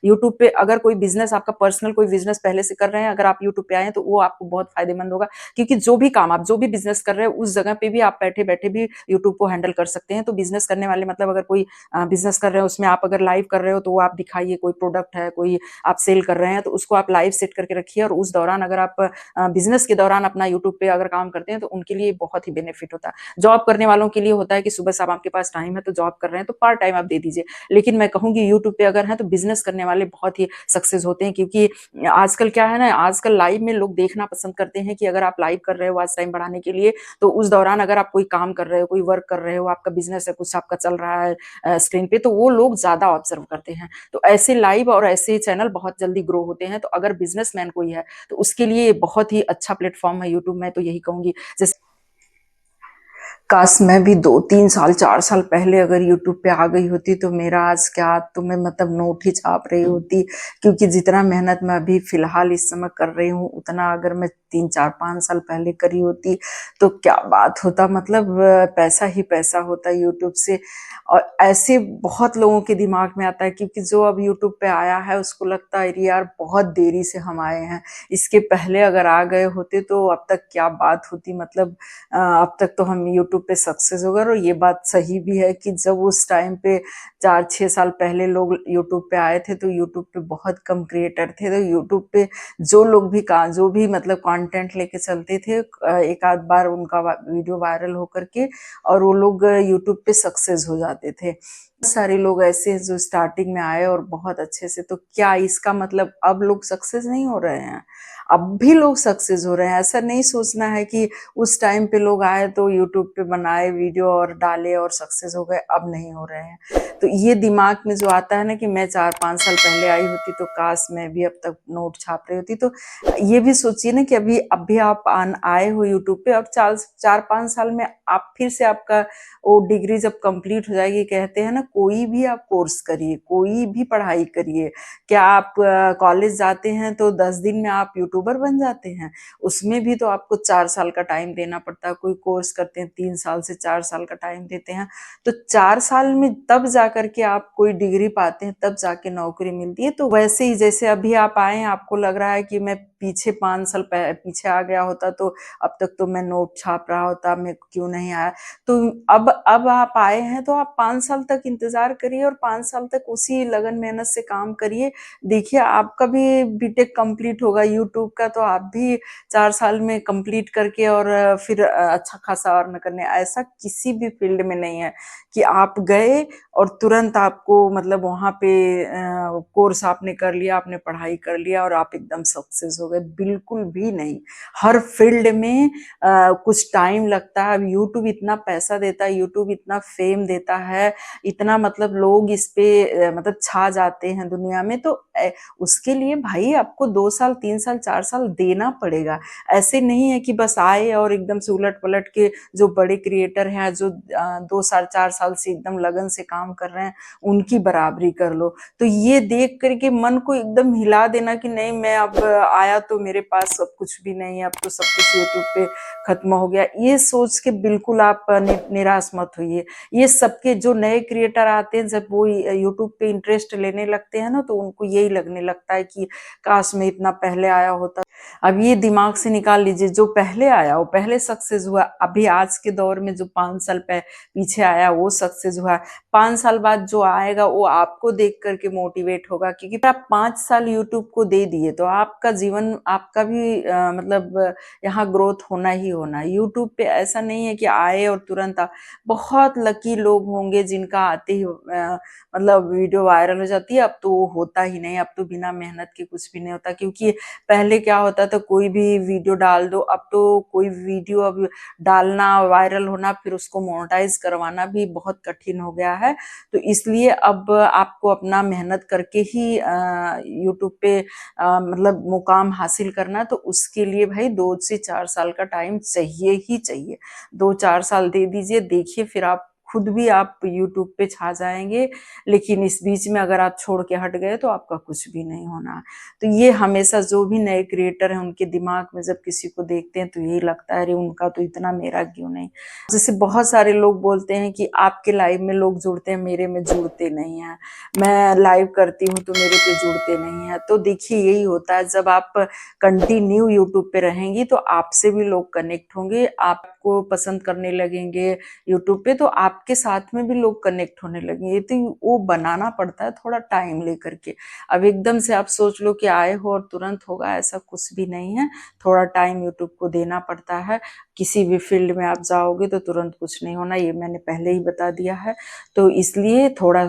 YouTube पे अगर कोई बिज़नेस आपका पर्सनल कोई बिज़नेस पहले से कर रहे हैं, अगर आप यूट्यूब पे आए हैं तो वो आपको बहुत फ़ायदेमंद होगा, क्योंकि जो भी काम आप जो भी बिज़नेस कर रहे हो उस जगह पे भी आप बैठे-बैठे भी यूट्यूब को हैंडल कर सकते हैं। तो बिज़नेस करने वाले मतलब अगर कोई बिज़नेस कर रहे हो उसमें आप अगर लाइव कर रहे हो तो वो आप दिखाइए, कोई प्रोडक्ट है, कोई आप सेल कर रहे हैं तो उसको आप लाइव सेट करके रखिए, और उस दौरान अगर आप बिज़नेस के दौरान अपना यूट्यूब पे अगर काम करते हैं तो उनके लिए बहुत ही बेनिफिट होता है। जॉब करने वालों के लिए होता है कि सुबह-शाम आपके पास टाइम है तो जॉब कर रहे हैं तो पार्ट टाइम आप दे दीजिए। लेकिन मैं कहूँगी यूट्यूब पे अगर हैं तो बिज़नेस करने वाले बहुत ही सक्सेस होते हैं, क्योंकि आजकल क्या है ना, आजकल लाइव में लोग देखना पसंद करते हैं कि अगर आप लाइव कर रहे हो वॉच टाइम बढ़ाने के लिए, तो उस दौरान अगर आप कोई काम कर रहे हो, कोई वर्क कर रहे हो, आपका बिज़नेस है, कुछ आपका चल रहा है स्क्रीन पे, तो वो लोग ज़्यादा ऑब्ज़र्व करते हैं। तो ऐसे लाइव और ऐसे चैनल बहुत जल्दी ग्रो होते हैं, तो अगर बिज़नेसमैन कोई है, तो उसके लिए ये बहुत ही अच्छा प्लेटफ़ॉर्म है यूट्यूब, मैं तो यही कहूँगी। जैसे काश मैं भी 2-3 साल 4 साल पहले अगर यूट्यूब पे आ गई होती तो मेरा आज क्या, तो मैं मतलब नोट ही छाप रही होती, क्योंकि जितना मेहनत मैं अभी फ़िलहाल इस समय कर रही हूँ उतना अगर मैं 3-4-5 साल पहले करी होती तो क्या बात होता, मतलब पैसा ही पैसा होता यूट्यूब से। और ऐसे बहुत लोगों के दिमाग में आता है, क्योंकि जो अब यूट्यूब पे आया है उसको लगता है अरे यार बहुत देरी से हम आए हैं, इसके पहले अगर आ गए होते तो अब तक क्या बात होती, मतलब अब तक तो हम यूट्यूब पे सक्सेस हो गए। और ये बात सही भी है कि जब उस टाइम पे 4-6 साल पहले लोग यूट्यूब पे आए थे तो यूट्यूब पे बहुत कम क्रिएटर थे, तो यूट्यूब पे जो भी मतलब कंटेंट लेके चलते थे, एक आध बार उनका वीडियो वायरल होकर के और वो लोग यूट्यूब पे सक्सेस हो जाते थे। सारे लोग ऐसे हैं जो स्टार्टिंग में आए और बहुत अच्छे से, तो क्या इसका मतलब अब लोग सक्सेस नहीं हो रहे हैं? अब भी लोग सक्सेस हो रहे हैं। ऐसा नहीं सोचना है कि उस टाइम पे लोग आए तो यूट्यूब पे बनाए वीडियो और डाले और सक्सेस हो गए, अब नहीं हो रहे हैं। तो ये दिमाग में जो आता है ना कि मैं 4-5 साल पहले आई होती तो काश मैं भी अब तक नोट छाप रही होती, तो ये भी सोचिए ना कि अभी आप आए हो यूट्यूब पे, अब 4-5 साल में आप फिर से आपका वो डिग्री जब कंप्लीट हो जाएगी, कहते हैं ना कोई भी आप कोर्स करिए, कोई भी पढ़ाई करिए, क्या आप कॉलेज जाते हैं तो 10 दिन में आप यूट्यूबर बन जाते हैं? उसमें भी तो आपको 4 साल का टाइम देना पड़ता है, कोई कोर्स करते हैं 3 साल से 4 साल का टाइम देते हैं, तो 4 साल में तब जाकर के आप कोई डिग्री पाते हैं, तब जाके नौकरी मिलती है। तो वैसे ही जैसे अभी आप आए हैं, आपको लग रहा है कि मैं पीछे 5 साल पीछे आ गया होता तो अब तक तो मैं नोट छाप रहा होता, मैं क्यों नहीं आया? तो अब आप आए हैं तो आप 5 साल तक इंतज़ार करिए और 5 साल तक उसी लगन मेहनत से काम करिए। देखिए आपका भी बीटेक कंप्लीट होगा यूट्यूब का, तो आप भी 4 साल में कंप्लीट करके और फिर अच्छा खासा अर्न करने, ऐसा किसी भी फील्ड में नहीं है कि आप गए और तुरंत आपको मतलब वहाँ पे कोर्स आपने कर लिया, आपने पढ़ाई कर लिया और आप एकदम सक्सेस हो गए, बिल्कुल भी नहीं। हर फील्ड में कुछ टाइम लगता है। अब यूट्यूब इतना पैसा देता है, यूट्यूब इतना फेम देता है, इतना मतलब लोग इस पे मतलब छा जाते हैं दुनिया में, तो उसके लिए भाई आपको 2 साल, 3 साल, 4 साल देना पड़ेगा। ऐसे नहीं है कि बस आए और एकदम से उलट-पलट के जो बड़े क्रिएटर हैं, जो 2 साल, 4 साल से एकदम लगन से काम कर रहे हैं, उनकी बराबरी कर लो। तो ये देख कर के मन को एकदम हिला देना कि नहीं मैं अब आया तो मेरे पास सब कुछ भी नहीं है, अब तो सब कुछ यूट्यूब पे खत्म हो गया, ये सोच के बिल्कुल आप निराश मत होइए। ये सबके जो नए क्रिएटर आते हैं, जब वो यूट्यूब पे इंटरेस्ट लेने लगते हैं ना, तो उनको यही लगने लगता है कि काश मैं इतना पहले आया होता। अब ये दिमाग से निकाल लीजिए, जो पहले आया वो पहले सक्सेस हुआ, अभी आज के दौर में जो 5 साल पीछे आया वो सक्सेस हुआ। 5 साल बाद जो आएगा वो आपको देख कर के मोटिवेट होगा, क्योंकि आप 5 साल यूट्यूब को दे दिए तो आपका जीवन, आपका भी मतलब यहाँ ग्रोथ होना ही होना है। यूट्यूब पे ऐसा नहीं है कि आए और तुरंत बहुत लकी लोग होंगे जिनका आते ही मतलब वीडियो वायरल हो जाती है, अब तो वो होता ही नहीं, अब तो बिना मेहनत के कुछ भी नहीं होता, क्योंकि पहले क्या होता था कोई भी वीडियो डाल दो, अब तो कोई वीडियो अब डालना, वायरल होना, फिर उसको मोनेटाइज करवाना भी बहुत कठिन हो गया है। तो इसलिए अब आपको अपना मेहनत करके ही यूट्यूब पे मतलब मुकाम हासिल करना, तो उसके लिए भाई 2 से 4 साल का टाइम चाहिए ही चाहिए। 2-4 साल दे दीजिए, देखिए फिर आप खुद भी आप यूट्यूब पे छा जाएँगे, लेकिन इस बीच में अगर आप छोड़ के हट गए तो आपका कुछ भी नहीं होना। तो ये हमेशा जो भी नए क्रिएटर हैं उनके दिमाग में जब किसी को देखते हैं तो यही लगता है अरे उनका तो इतना मेरा क्यों नहीं। जैसे बहुत सारे लोग बोलते हैं कि आपके लाइव में लोग जुड़ते हैं, मेरे में जुड़ते नहीं हैं, मैं लाइव करती हूँ तो मेरे पे जुड़ते नहीं हैं। तो देखिए यही होता है, जब आप कंटिन्यू यूट्यूब पे रहेंगी तो आपसे भी लोग कनेक्ट होंगे, आपको पसंद करने लगेंगे यूट्यूब पे, तो आपके साथ में भी लोग कनेक्ट होने लगेंगे। तो वो बनाना पड़ता है थोड़ा टाइम लेकर के। अब एकदम से आप सोच लो कि आए हो और तुरंत होगा, ऐसा कुछ भी नहीं है। थोड़ा टाइम यूट्यूब को देना पड़ता है। किसी भी फील्ड में आप जाओगे तो तुरंत कुछ नहीं होना, ये मैंने पहले ही बता दिया है। तो इसलिए थोड़ा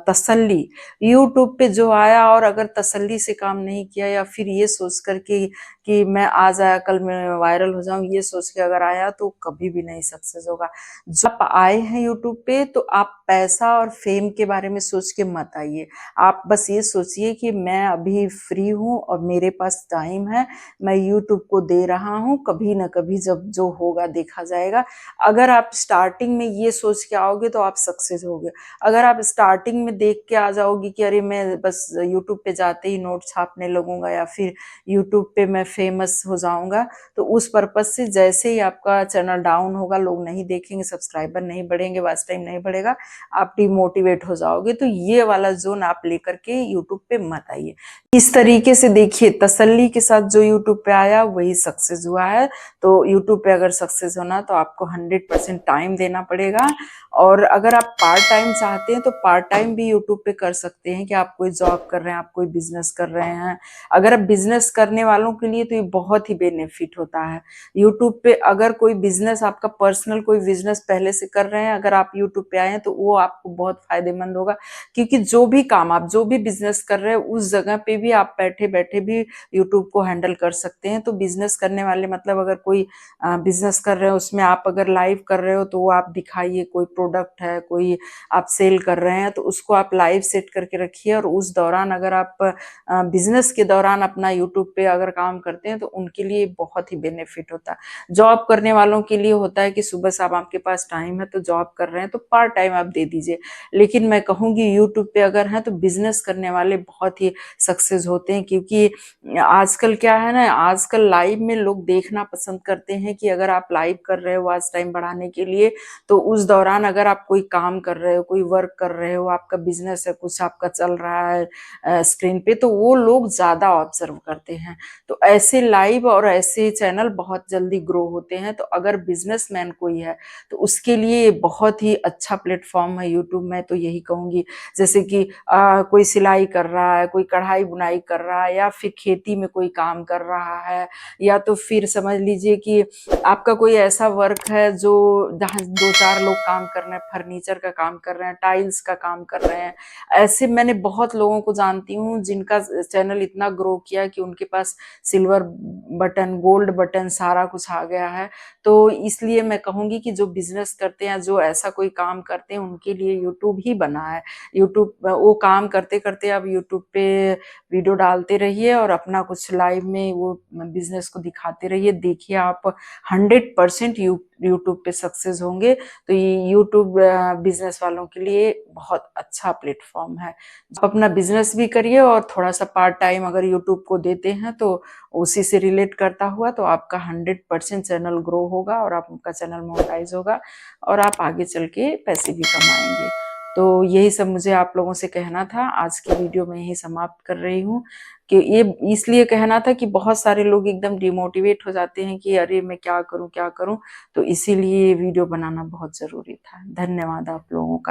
तसल्ली, यूट्यूब पे जो आया और अगर तसल्ली से काम नहीं किया या फिर ये सोच कर के कि मैं आज आया कल मैं वायरल हो जाऊं, ये सोच के अगर आया तो कभी भी नहीं सक्सेस होगा। जब आप आए हैं यूट्यूब पे तो आप पैसा और फेम के बारे में सोच के मत आइए। आप बस ये सोचिए कि मैं अभी फ्री हूँ और मेरे पास टाइम है, मैं यूट्यूब को दे रहा हूँ, कभी ना कभी जब जो होगा देखा जाएगा। अगर आप स्टार्टिंग में ये सोच के आओगे तो आप सक्सेस होगे। अगर आप स्टार्टिंग में देख के आ जाओगे कि अरे मैं बस यूट्यूब पे जाते ही नोट छापने लगूंगा या फिर यूट्यूब पे मैं फेमस हो जाऊंगा, तो उस पर्पज से जैसे ही आपका चैनल डाउन होगा, लोग नहीं देखेंगे, सब्सक्राइबर नहीं बढ़ेंगे, वॉच टाइम नहीं बढ़ेगा, आप डिमोटिवेट हो जाओगे। तो ये वाला जोन आप लेकर के यूट्यूब पे मत आइए। इस तरीके से देखिए, तसल्ली के साथ जो यूट्यूब पे आया वही सक्सेस हुआ है। तो यूट्यूब पे अगर सक्सेस होना तो आपको 100% टाइम देना पड़ेगा। और अगर आप पार्ट टाइम चाहते हैं तो पार्ट टाइम भी यूट्यूब पे कर सकते हैं कि आप कोई जॉब कर रहे हैं, आप कोई बिजनेस कर रहे हैं। अगर आप बिजनेस करने वालों के लिए तो ये बहुत ही बेनिफिट होता है। यूट्यूब पे अगर कोई बिजनेस आपका पर्सनल कोई बिजनेस पहले से कर रहे हैं, अगर आप यूट्यूब पे आए हैं तो वो आपको बहुत फायदेमंद होगा। क्योंकि जो भी काम आप जो भी बिजनेस कर रहे हैं उस जगह पे भी आप बैठे बैठे भी यूट्यूब को हैंडल कर सकते हैं। तो बिजनेस करने वाले मतलब अगर कोई बिजनेस कर रहे हो उसमें आप अगर लाइव कर रहे हो तो वो आप दिखाइए, कोई प्रोडक्ट है, कोई आप सेल कर रहे हैं तो उसको आप लाइव सेट करके रखिए। और उस दौरान अगर आप बिजनेस के दौरान अपना यूट्यूब पे अगर काम करते हैं तो उनके लिए बहुत ही बेनिफिट होता है। जॉब करने वालों के लिए होता है कि सुबह शाम आपके पास टाइम है तो जॉब कर रहे हैं तो पार्ट टाइम आप दे दीजिए। लेकिन मैं कहूंगी यूट्यूब पे अगर हैं तो बिजनेस करने वाले बहुत ही सक्सेस होते हैं। क्योंकि आजकल क्या है ना, आजकल लाइव में लोग देखना पसंद करते हैं कि अगर आप लाइव कर रहे हो वॉच टाइम बढ़ाने के लिए, तो उस दौरान अगर आप कोई काम कर रहे हो, कोई वर्क कर रहे हो, आपका बिजनेस है, कुछ आपका चल रहा है स्क्रीन पे, तो वो लोग ज्यादा ऑब्जर्व करते हैं। तो ऐसे लाइव और ऐसे चैनल बहुत जल्दी ग्रो होते हैं। तो अगर बिजनेसमैन कोई है तो उसके लिए ये बहुत ही अच्छा प्लेटफॉर्म है यूट्यूब। मैं तो यही कहूंगी, जैसे कि कोई सिलाई कर रहा है, कोई कढ़ाई बुनाई कर रहा है, या फिर खेती में कोई काम कर रहा है, या तो फिर समझ लीजिए कि आपका कोई ऐसा वर्क है जो जहाँ दो चार लोग काम कर रहे हैं, फर्नीचर का काम कर रहे हैं, टाइल्स का काम कर रहे हैं। ऐसे मैंने बहुत लोगों को जानती हूँ जिनका चैनल इतना ग्रो किया कि उनके पास सिल्वर बटन, गोल्ड बटन, सारा कुछ आ गया है। तो इसलिए मैं कहूंगी कि जो बिजनेस करते हैं, जो ऐसा कोई काम करते हैं, उनके लिए यूट्यूब ही बना है। यूट्यूब वो काम करते करते आप यूट्यूब पे वीडियो डालते रहिए और अपना कुछ लाइव में वो बिजनेस को दिखाते रहिए। देखिए आप 100% यूट्यूब पे सक्सेस होंगे। तो ये यूट्यूब बिजनेस वालों के लिए बहुत अच्छा प्लेटफॉर्म है। आप अपना बिजनेस भी करिए और थोड़ा सा पार्ट टाइम अगर यूट्यूब को देते हैं तो उसी से रिलेट करता हुआ तो आपका 100% चैनल ग्रो होगा और आपका चैनल मोनेटाइज होगा और आप आगे चल के पैसे भी कमाएंगे। तो यही सब मुझे आप लोगों से कहना था। आज की वीडियो में यही समाप्त कर रही हूँ कि ये इसलिए कहना था कि बहुत सारे लोग एकदम डिमोटिवेट हो जाते हैं कि अरे मैं क्या करूं क्या करूं। तो इसीलिए ये वीडियो बनाना बहुत जरूरी था। धन्यवाद आप लोगों का।